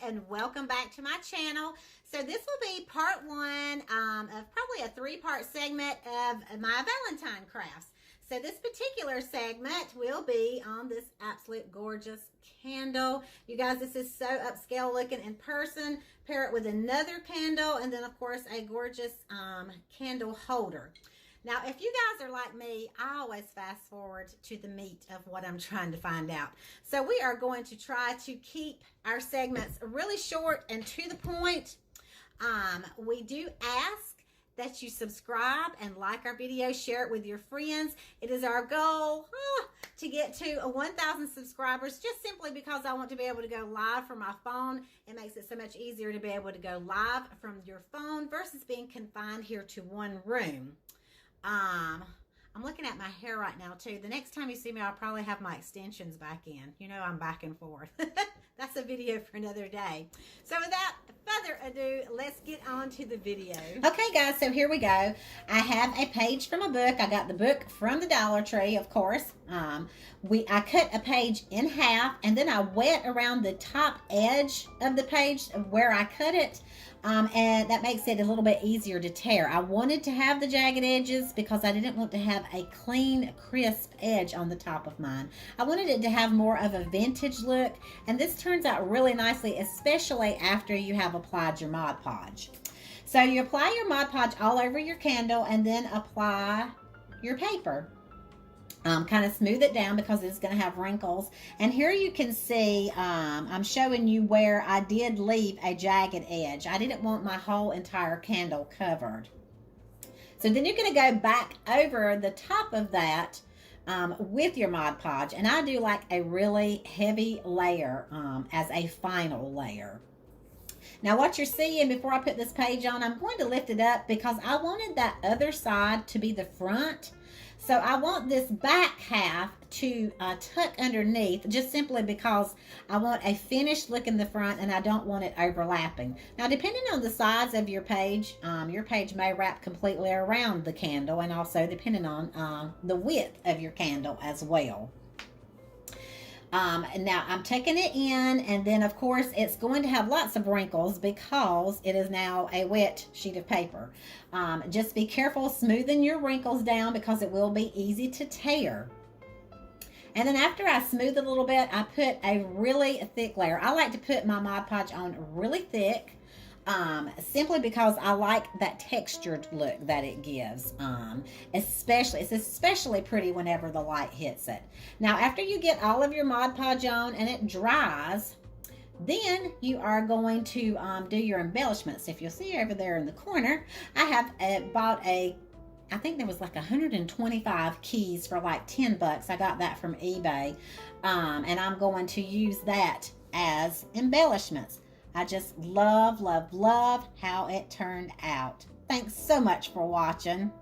and welcome back to my channel. So this will be part one of probably a three-part segment of my Valentine crafts. So this particular segment will be on this absolute gorgeous candle. You guys, this is so upscale looking in person. Pair it with another candle and then of course a gorgeous candle holder. Now, if you guys are like me, I always fast forward to the meat of what I'm trying to find out. So we are going to try to keep our segments really short and to the point. We do ask that you subscribe and like our video, share it with your friends. It is our goal to get to 1,000 subscribers, just simply because I want to be able to go live from my phone. It makes it so much easier to be able to go live from your phone versus being confined here to one room. I'm looking at my hair right now too. The next time you see me, I'll probably have my extensions back in. You know, I'm back and forth. That's a video for another day. So without further ado, let's get on to the video. Okay guys, so here we go. I have a page from a book. I got the book from the Dollar Tree, of course. I cut a page in half and then I wet around the top edge of the page where I cut it. And that makes it a little bit easier to tear. I wanted to have the jagged edges because I didn't want to have a clean, crisp edge on the top of mine. I wanted it to have more of a vintage look, and this turns out really nicely, especially after you have applied your Mod Podge. So you apply your Mod Podge all over your candle and then apply your paper. Kind of smooth it down because it's going to have wrinkles. And here you can see I'm showing you where I did leave a jagged edge. I didn't want my whole entire candle covered. So then you're going to go back over the top of that with your Mod Podge. And I do like a really heavy layer as a final layer. Now what you're seeing before I put this page on, I'm going to lift it up because I wanted that other side to be the front. So I want this back half to tuck underneath, just simply because I want a finished look in the front and I don't want it overlapping. Now, depending on the size of your page may wrap completely around the candle, and also depending on the width of your candle as well. And now I'm tucking it in, and then of course it's going to have lots of wrinkles because it is now a wet sheet of paper. Just be careful smoothing your wrinkles down because it will be easy to tear. And then after I smooth it a little bit, I put a really thick layer. I like to put my Mod Podge on really thick. Simply because I like that textured look that it gives. It's especially pretty whenever the light hits it. Now, after you get all of your Mod Podge on and it dries, then you are going to do your embellishments. If you'll see over there in the corner, I have bought I think there was like 125 keys for like 10 bucks. I got that from eBay. And I'm going to use that as embellishments. I just love, love, love how it turned out. Thanks so much for watching.